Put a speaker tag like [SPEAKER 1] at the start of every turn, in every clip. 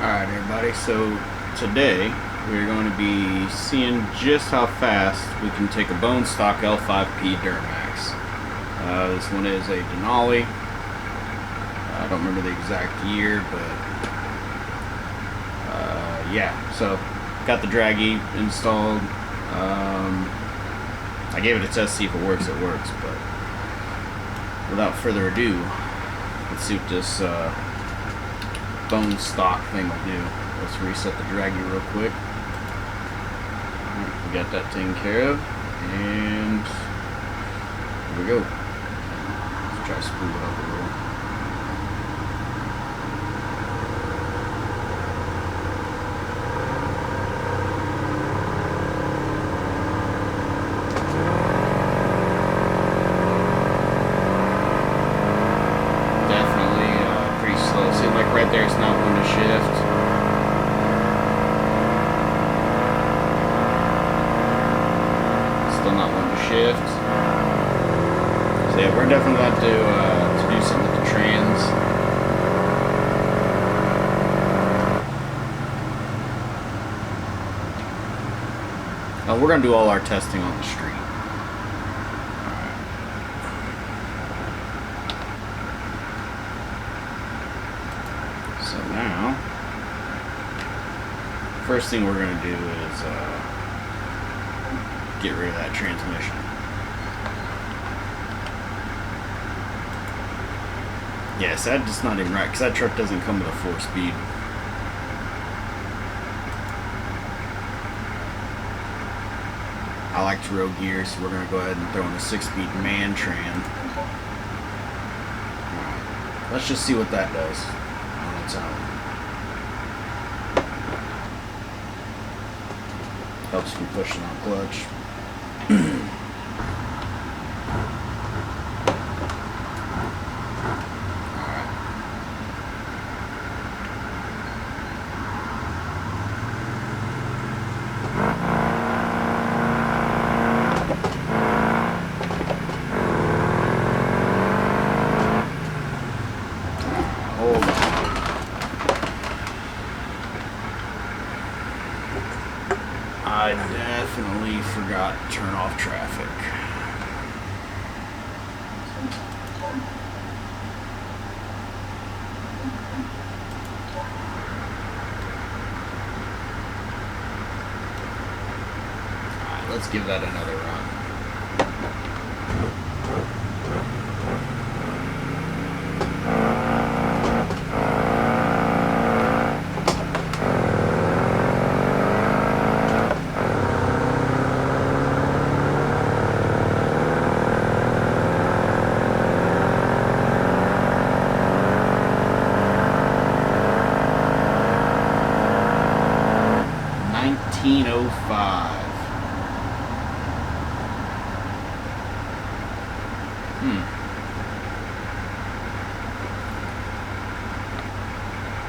[SPEAKER 1] Alright everybody, so today we're going to be seeing just how fast we can take a bone stock L5P Duramax. This one is a Denali. I don't remember the exact year, but yeah, so got the draggy installed. I gave it a test to see if it works, but without further ado, let's see what this bone stock thing will do. Let's reset the draggy real quick. We got that taken care of, and here we go. Let's try to spool it up a little. Right there, it's not going to shift. Still not going to shift. So yeah, we're definitely going to do something with the trans. We're going to do all our testing on the street. So now, first thing we're going to do is get rid of that transmission. Yes, that's just not even right, because that truck doesn't come with a 4-speed. I like to row gear, so we're going to go ahead and throw in a 6-speed man tran. Alright, let's just see what that does. Helps from pushing on clutch. Hold on. I definitely forgot to turn off traffic. Alright, let's give that another run.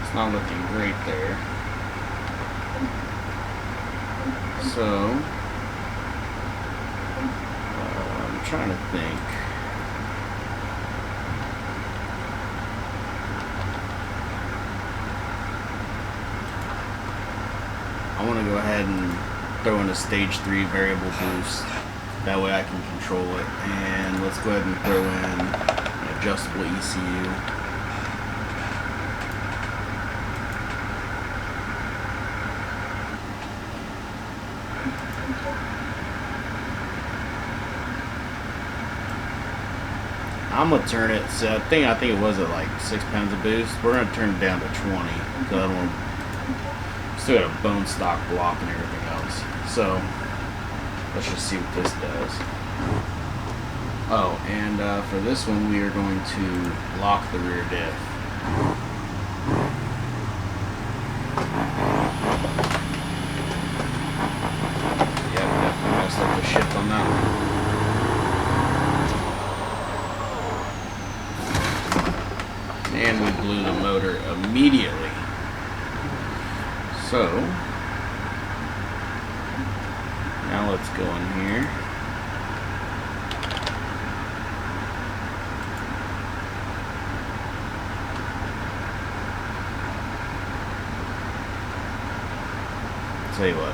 [SPEAKER 1] It's not looking great there. So, I'm trying to think. I want to go ahead and throw in a stage 3 variable boost. That way I can control it. And let's go ahead and throw in an adjustable ECU. I'm gonna turn it. So I think it was at like 6 pounds of boost. We're gonna turn it down to 20 because I don't want. Still got a bone stock block and everything else. So let's just see what this does. Oh, and for this one, we are going to lock the rear diff. Yep, definitely messed up the shift on that one. And we blew the motor immediately. So, now let's go in here. Tell you what,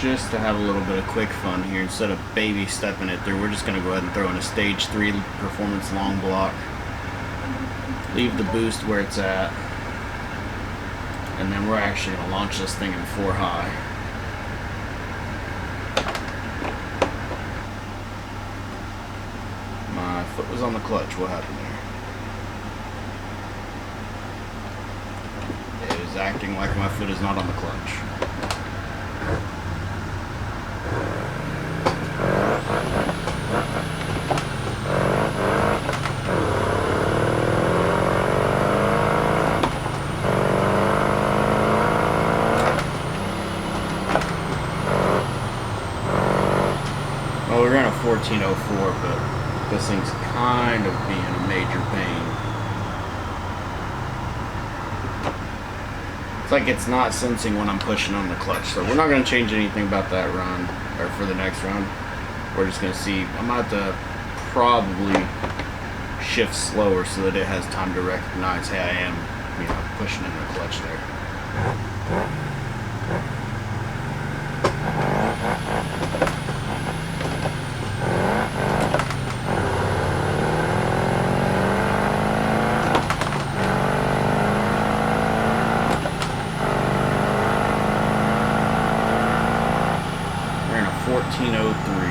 [SPEAKER 1] just to have a little bit of quick fun here, instead of baby stepping it through, we're just going to go ahead and throw in a stage 3 performance long block. Leave the boost where it's at. And then we're actually going to launch this thing in 4 high. My foot was on the clutch. What happened there? It is acting like my foot is not on the clutch. Well, we're in a 1404, but this thing's kind of being a major pain. It's like it's not sensing when I'm pushing on the clutch, so we're not going to change anything about that run, or for the next run. We're just going to see. I'm going to have to probably shift slower so that it has time to recognize, hey, I am, pushing in the clutch there. We're in a 1403.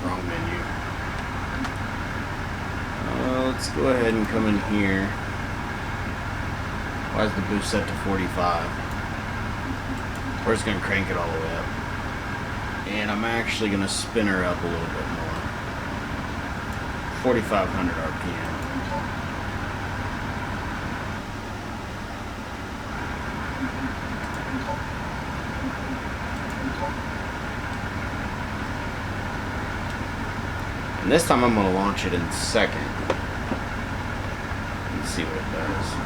[SPEAKER 1] Wrong menu. Let's go ahead and come in here. Why is the boost set to 45? We're just going to crank it all the way up. And I'm actually going to spin her up a little bit more. 4,500 RPM. And this time I'm going to launch it in second. Let's see what it does.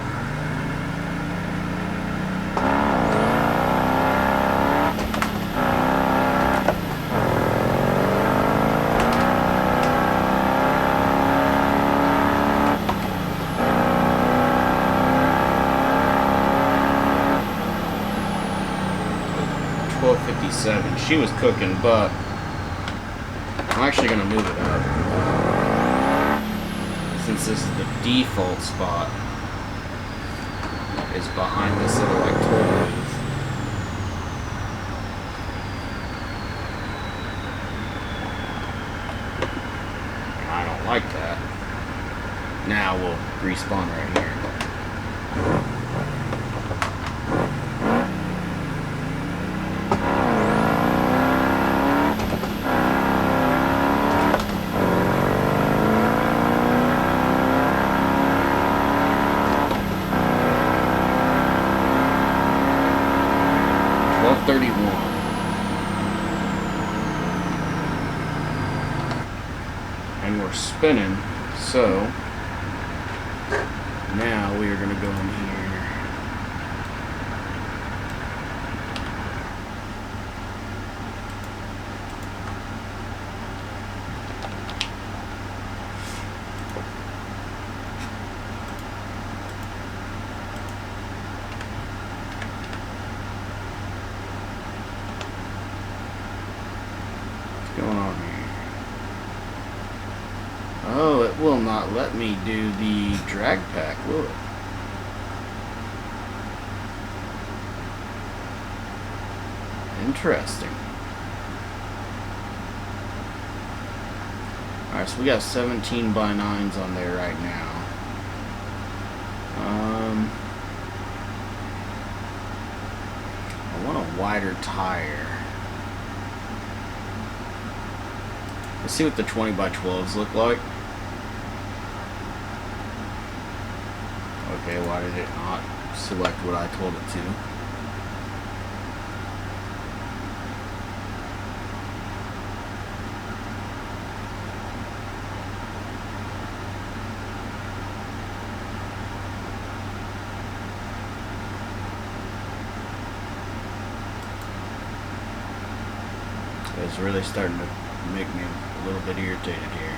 [SPEAKER 1] She was cooking, but I'm actually going to move it up. Since this is the default spot, it's behind this little like tool booth. I don't like that. Now we'll respawn right here. And we're spinning, so now we are going to go in here. What's going on here? Oh, it will not let me do the drag pack, will it? Interesting. Alright, so we got 17 by 9s on there right now. I want a wider tire. Let's see what the 20 by 12s look like. Okay, why did it not select what I told it to? It's really starting to make me a little bit irritated here.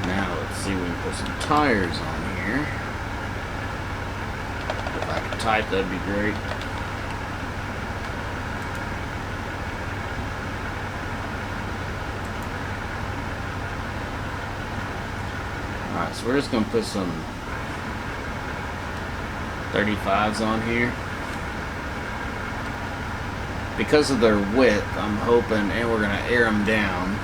[SPEAKER 1] Now let's see if we can put some tires on here. If I could type, that'd be great. Alright, so we're just going to put some 35s on here. Because of their width, I'm hoping, and we're going to air them down.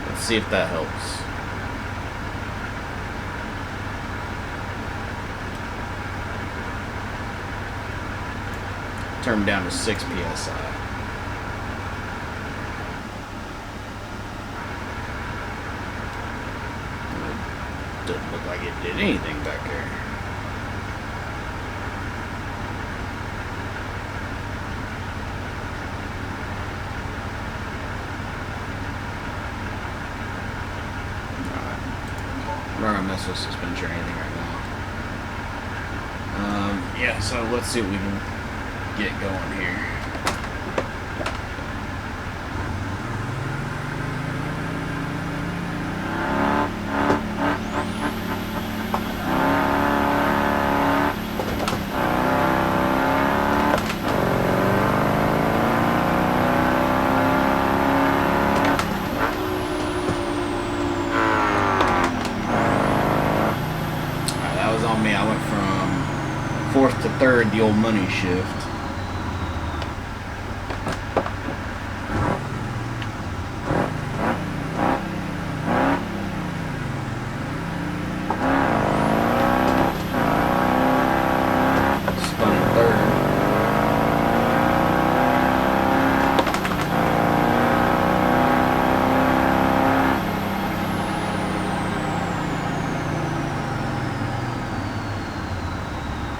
[SPEAKER 1] Let's see if that helps. Turn them down to 6 psi. Doesn't look like it did anything back there. Alright. I'm not gonna mess with suspension or anything right now. Yeah, so let's see what we can get going here. On me, I went from fourth to third, the old money shift. Spun in third.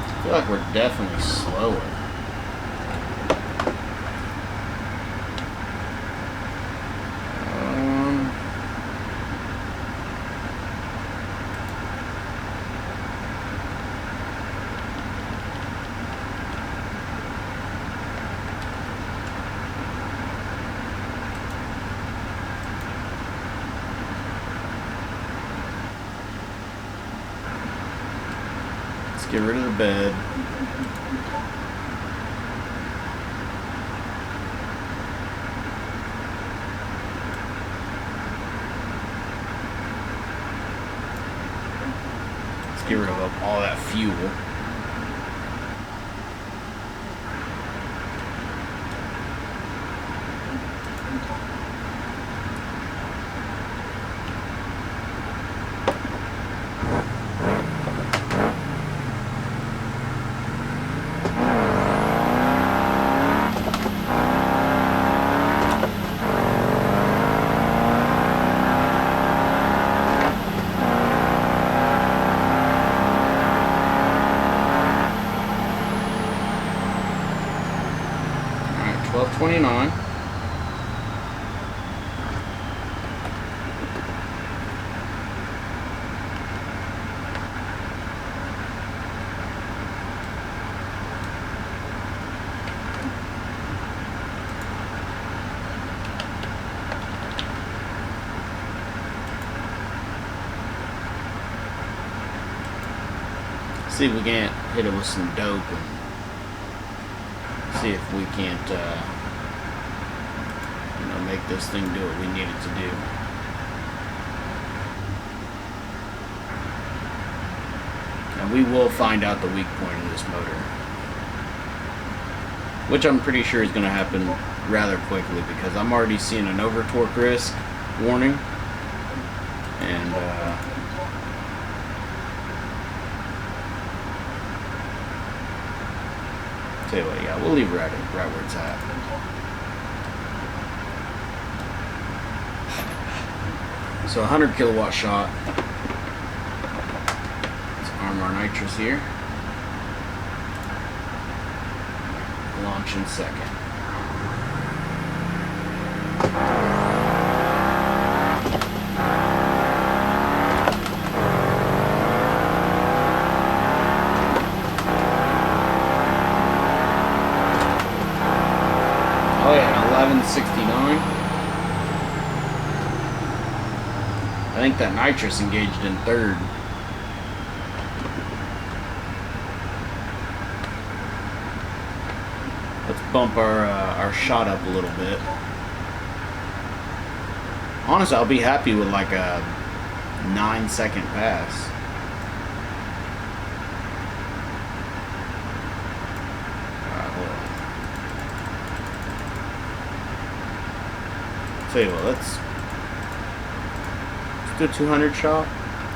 [SPEAKER 1] I feel like we're definitely slower. Let's get rid of the bed. Let's get rid of all that fuel. Alright, 1229. See if we can't hit it with some dope and see if we can't, make this thing do what we need it to do. And we will find out the weak point of this motor, which I'm pretty sure is going to happen rather quickly because I'm already seeing an over torque risk warning, and tell you what, yeah, we'll leave right where it's at. So 100 kilowatt shot. Let's arm our nitrous here. Launch in second. 1169. I think that nitrous engaged in third. Let's bump our shot up a little bit. Honestly, I'll be happy with like a 9-second pass. Alright, hold on. Tell you what, let's do a 200 shot.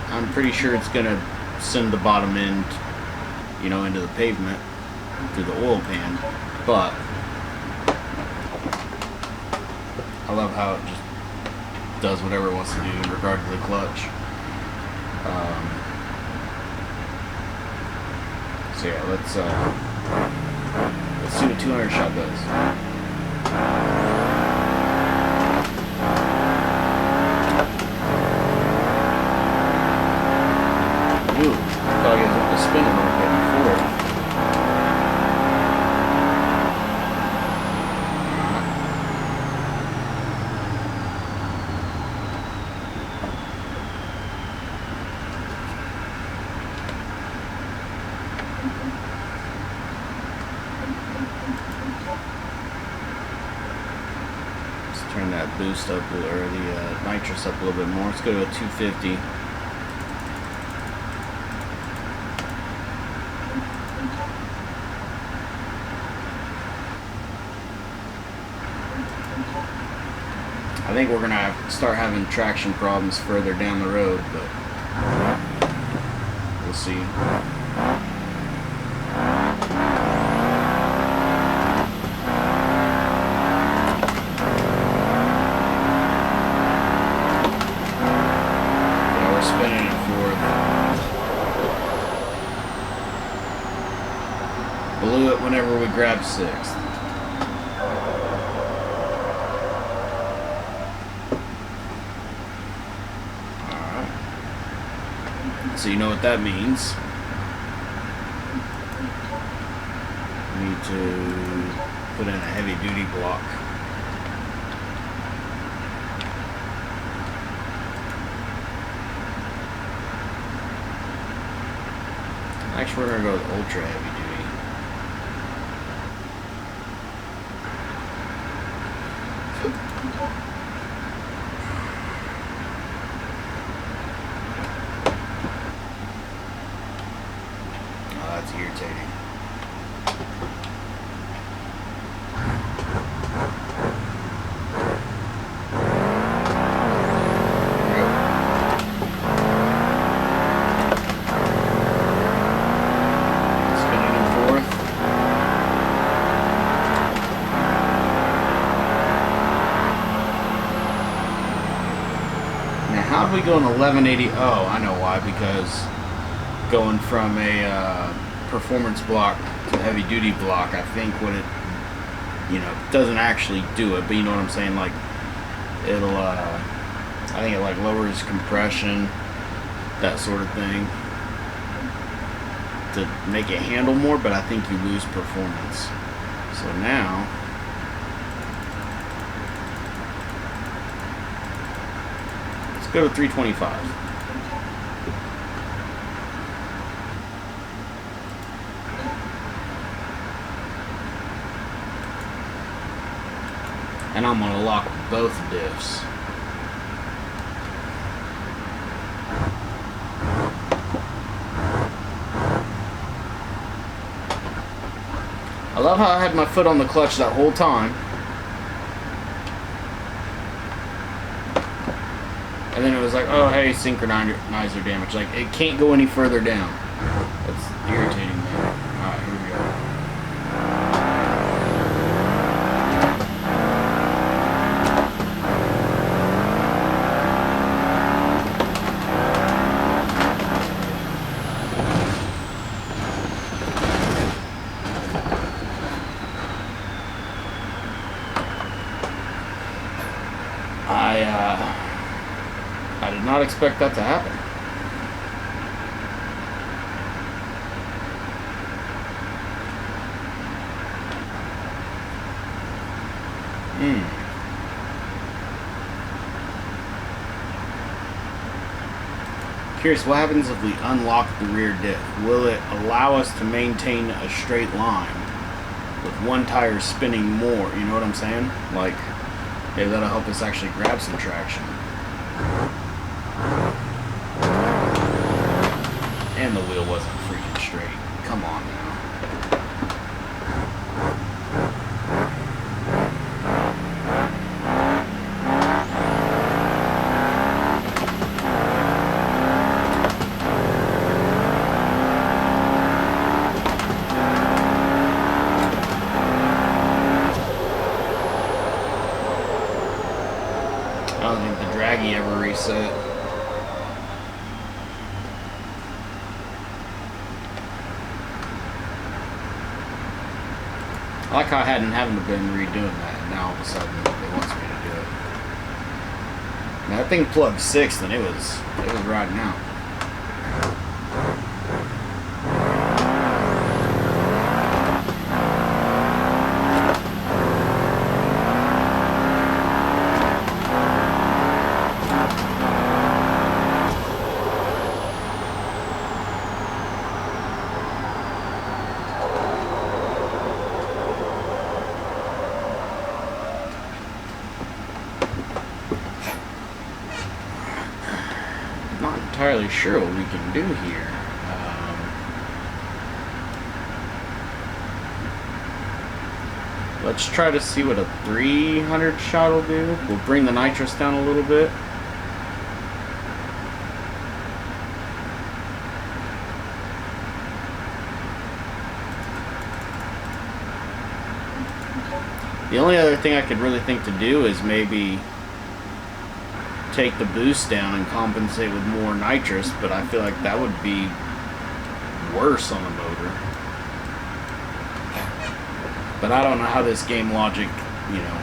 [SPEAKER 1] I'm pretty sure it's gonna send the bottom end, you know, into the pavement through the oil pan, but I love how it just does whatever it wants to do in regard to the clutch. So yeah, let's see what 200 shot does. Ooh, thought you guys wanted to spin a little bit before. Turn that boost up, or the nitrous up a little bit more. Let's go to a 250. I think we're gonna start having traction problems further down the road, but we'll see. Spinning it forward. Blew it whenever we grabbed sixth. Alright. So you know what that means. We need to put in a heavy duty block. Actually, we're going to go with ultra heavy duty. Oh, that's irritating. How did we go in 1180? Oh, I know why. Because going from a performance block to a heavy duty block, I think what it, you know, doesn't actually do it, but you know what I'm saying? Like, it'll, I think it like lowers compression, that sort of thing, to make it handle more, but I think you lose performance. So now, go to 325. And I'm going to lock both diffs. I love how I had my foot on the clutch that whole time. And then it was like, oh, hey, synchronizer damage. Like, it can't go any further down. That's irritating, man. Alright, here we go. I did not expect that to happen. Curious, what happens if we unlock the rear diff? Will it allow us to maintain a straight line with one tire spinning more? You know what I'm saying? Like, maybe that'll help us actually grab some traction. And the wheel wasn't freaking straight. Come on now. I don't think the draggy ever reset. I like how I hadn't been redoing that, and now all of a sudden it wants me to do it. Now that thing plugged 6th and it was riding out. Entirely sure what we can do here. Let's try to see what a 300 shot will do. We'll bring the nitrous down a little bit. The only other thing I could really think to do is maybe take the boost down and compensate with more nitrous, but I feel like that would be worse on the motor. But I don't know how this game logic, you know,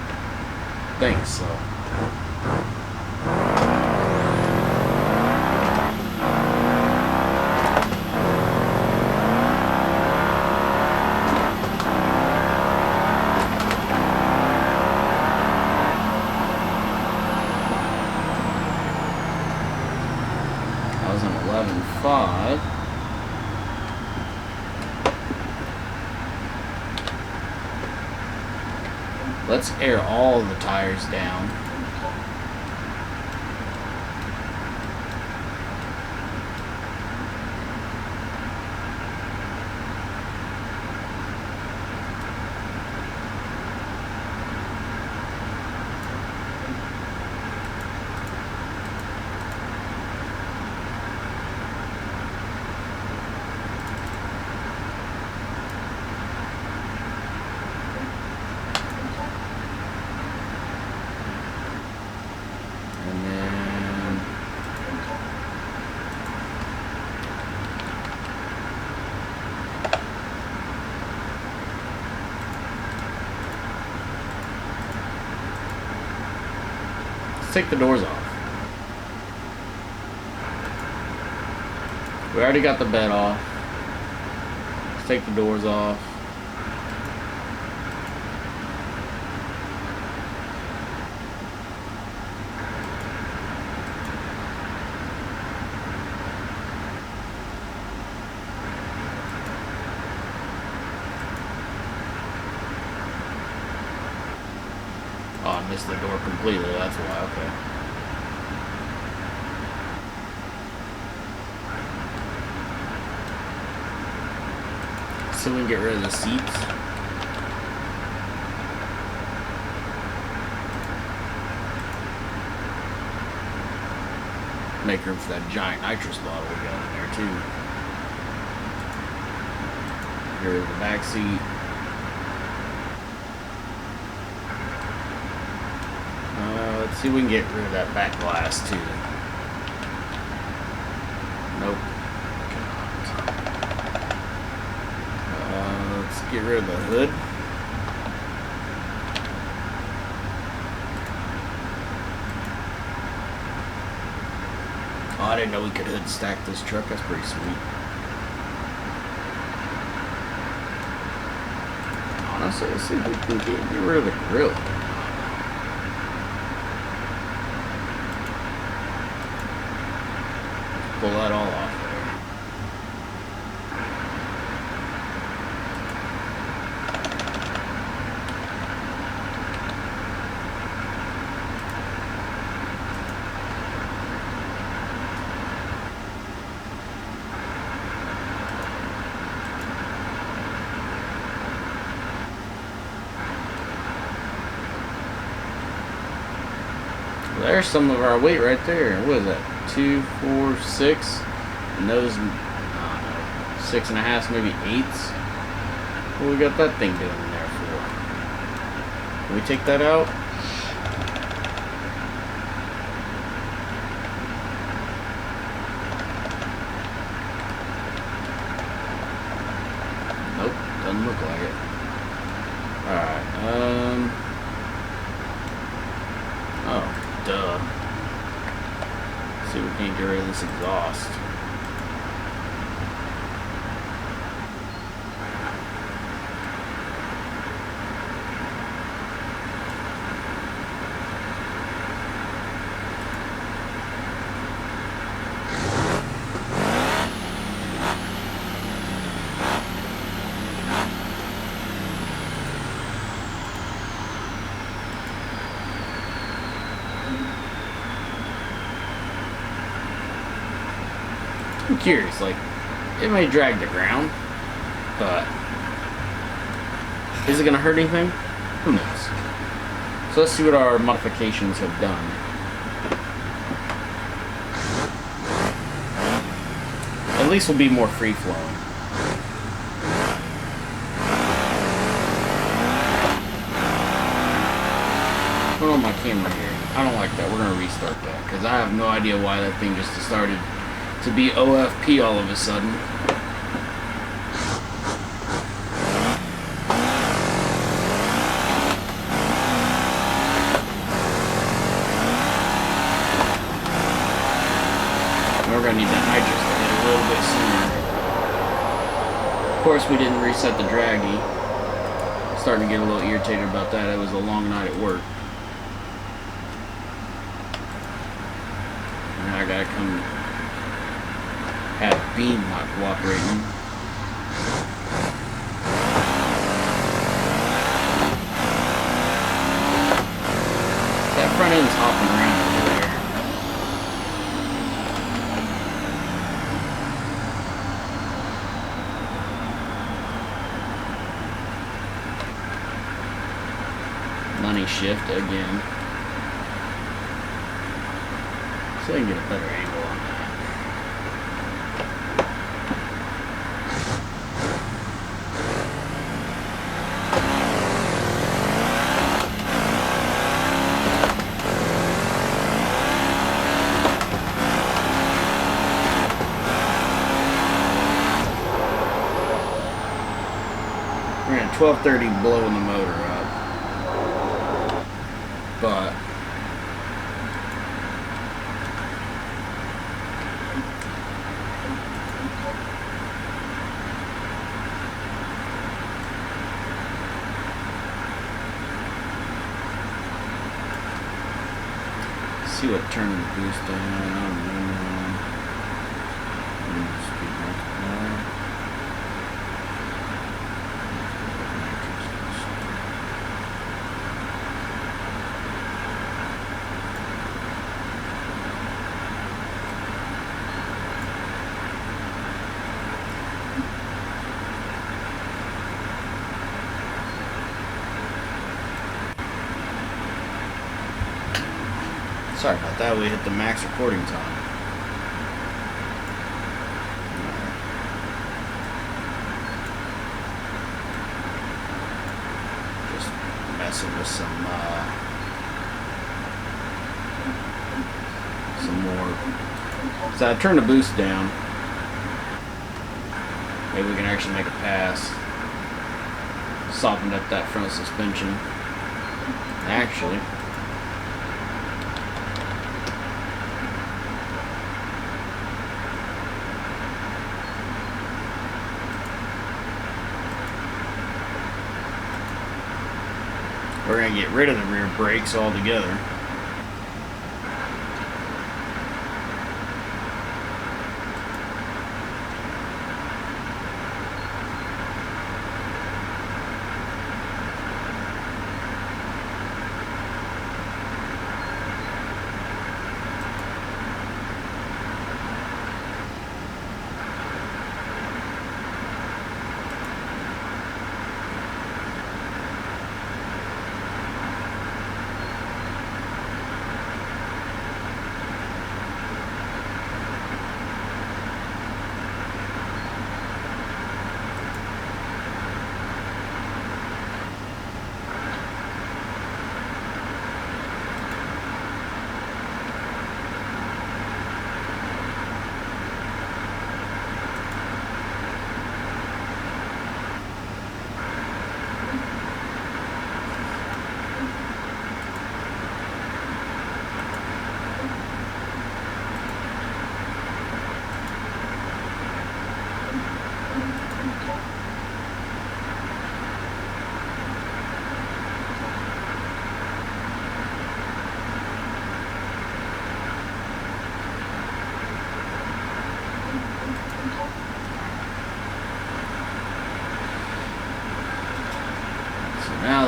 [SPEAKER 1] thinks, so. That was an 11.5. Let's air all the tires down. Take the doors off. We already got the bed off. Let's take the doors off. Oh, I missed the door completely, that's why, okay. So we can get rid of the seats. Make room for that giant nitrous bottle we got in there too. Get rid of the back seat. Let's see if we can get rid of that back glass too. Nope. Let's get rid of the hood. Oh, I didn't know we could hood stack this truck. That's pretty sweet. Honestly, let's see if we can get rid of the grill. pull that all off there. There's some of our weight right there. What is that? 2, 4, 6, and those, I don't know, 6.5, maybe 8s. What we got that thing doing in there for? Can we take that out? Nope, doesn't look like it. Alright, oh, duh. See if we can't get rid of this exhaust. I'm curious, like, it may drag the ground, but is it going to hurt anything? Who knows? So let's see what our modifications have done. At least we'll be more free-flowing. What's going on my camera here? I don't like that. We're going to restart that, because I have no idea why that thing just started to be L5P all of a sudden. We're gonna need that nitrous to hit a little bit sooner. Of course, we didn't reset the draggy. Starting to get a little irritated about that. It was a long night at work. Now I gotta come have Beam not cooperating. That front end's hopping around over there. Money shift again. So I can get a better angle on that. We're at 1230 blowing the motor up, but see what turning the boost down. Speed multiplier. Sorry about that, we hit the max recording time. Just messing with some more. So I turned the boost down. Maybe we can actually make a pass. Softened up that front suspension. Actually, we're going to get rid of the rear brakes altogether.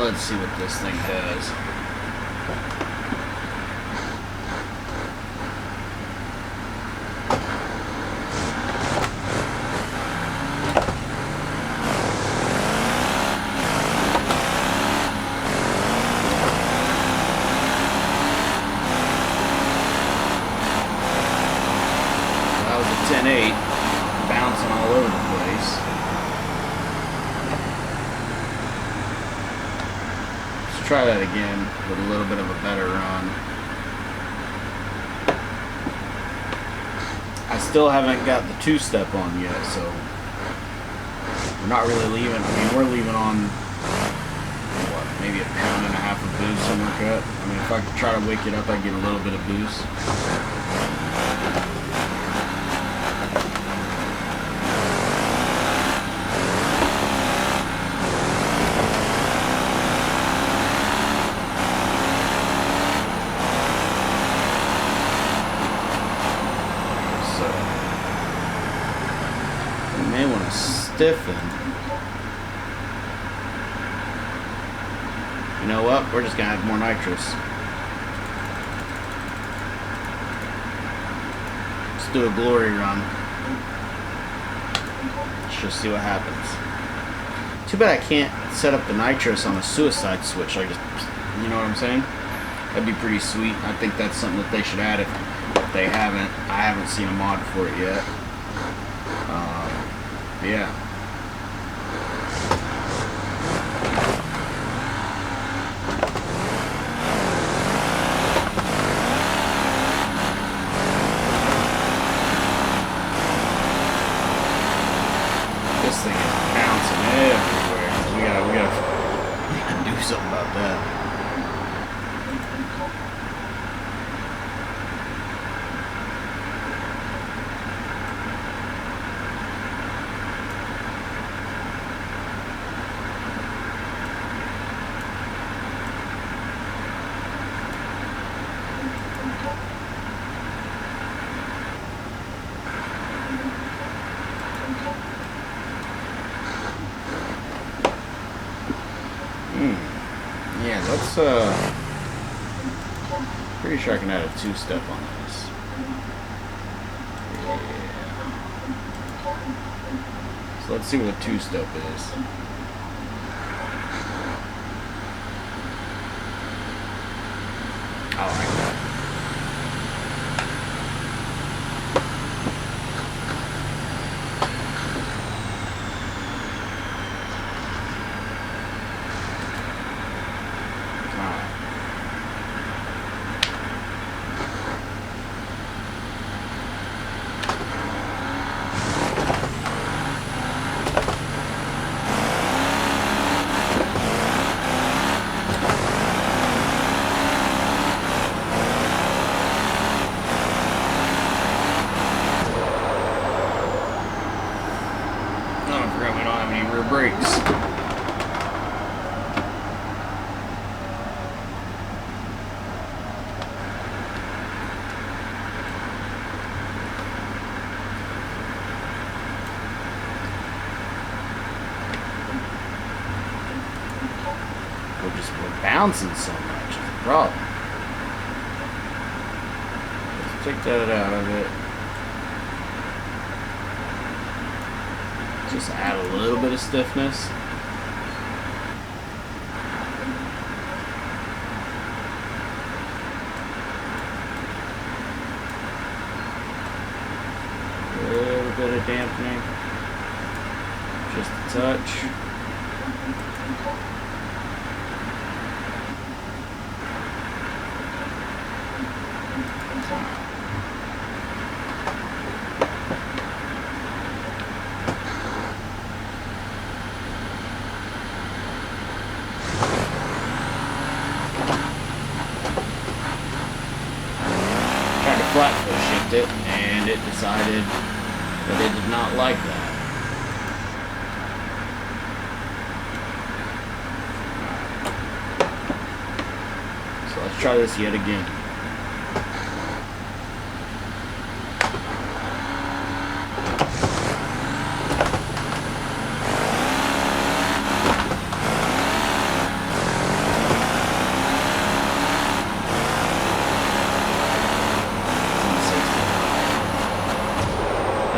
[SPEAKER 1] Let's see what this thing does. That was a 10.8, bouncing all over the place. Let's try that again with a little bit of a better run. I still haven't got the two-step on yet, so we're not really leaving. I mean, we're leaving on, what, maybe 1.5 pounds of boost something like that. I mean, if I could try to wake it up, I'd get a little bit of boost. Stiffen. You know what? We're just gonna add more nitrous. Let's do a glory run. Let's just see what happens. Too bad I can't set up the nitrous on a suicide switch. Like, you know what I'm saying? That'd be pretty sweet. I think that's something that they should add if they haven't. I haven't seen a mod for it yet. Yeah. This thing is bouncing everywhere. We gotta do something about that. Yeah, let's, pretty sure I can add a two-step on this. Yeah. So let's see what a two-step is. I like that. Brakes. We're bouncing so much. It's a problem. Let's take that out of it. Just add a little bit of stiffness. A little bit of dampening. Just a touch. Flat foot shift it, and it decided that it did not like that. So let's try this yet again.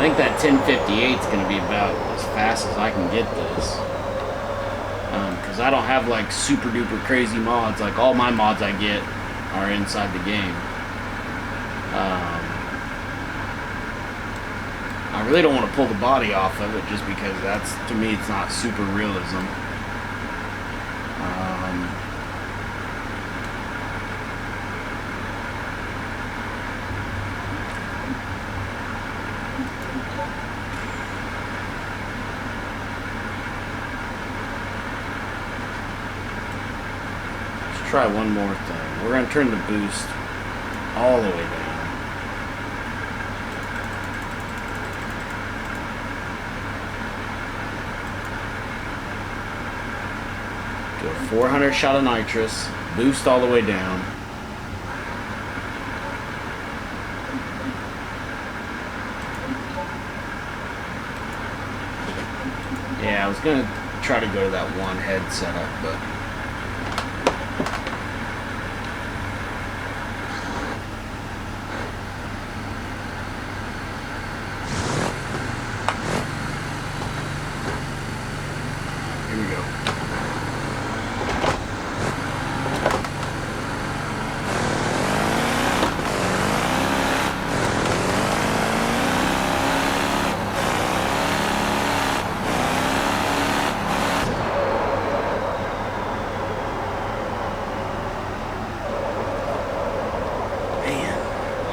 [SPEAKER 1] I think that 1058 is going to be about as fast as I can get this. Because I don't have like super duper crazy mods. Like all my mods I get are inside the game. I really don't want to pull the body off of it just because that's, to me, it's not super realism. Let's try one more thing. We're going to turn the boost all the way down. Do a 400 shot of nitrous, boost all the way down. Yeah, I was gonna try to go to that one head setup, but here we go.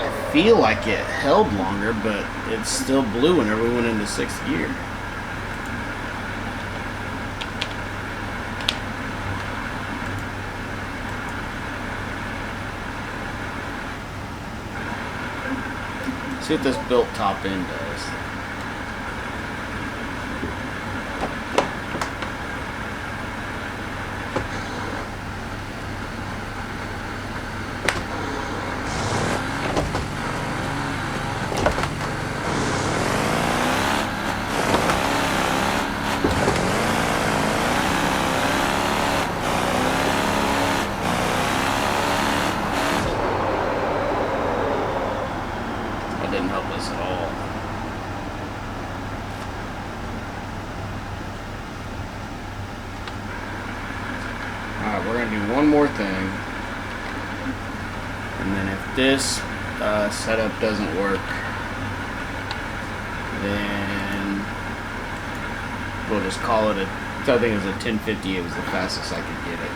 [SPEAKER 1] I feel like it held longer, but it still blew whenever we went into 6th gear. See what this built top end does. Didn't help us at all. Alright, we're going to do one more thing. And then if this setup doesn't work, then we'll just call it a, I think it was a 1050. It was the fastest I could get it.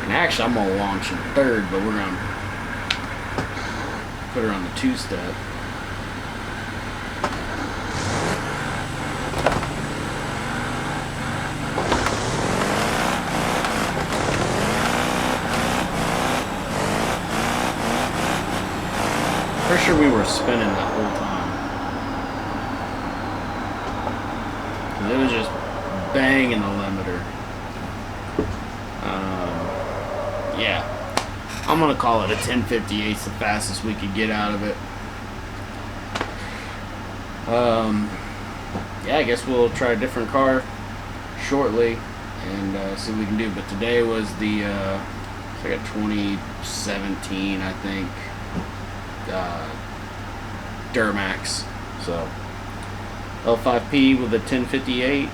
[SPEAKER 1] Actually, I'm going to launch in 3rd, but we're going to put her on the 2-step. Pretty sure we were spinning that whole time. It was just banging the limiter. Yeah, I'm gonna call it a 1058, the fastest we could get out of it. Yeah, I guess we'll try a different car shortly and see what we can do. But today was the it's like a 2017, I think, Duramax. So L5P with a 1058.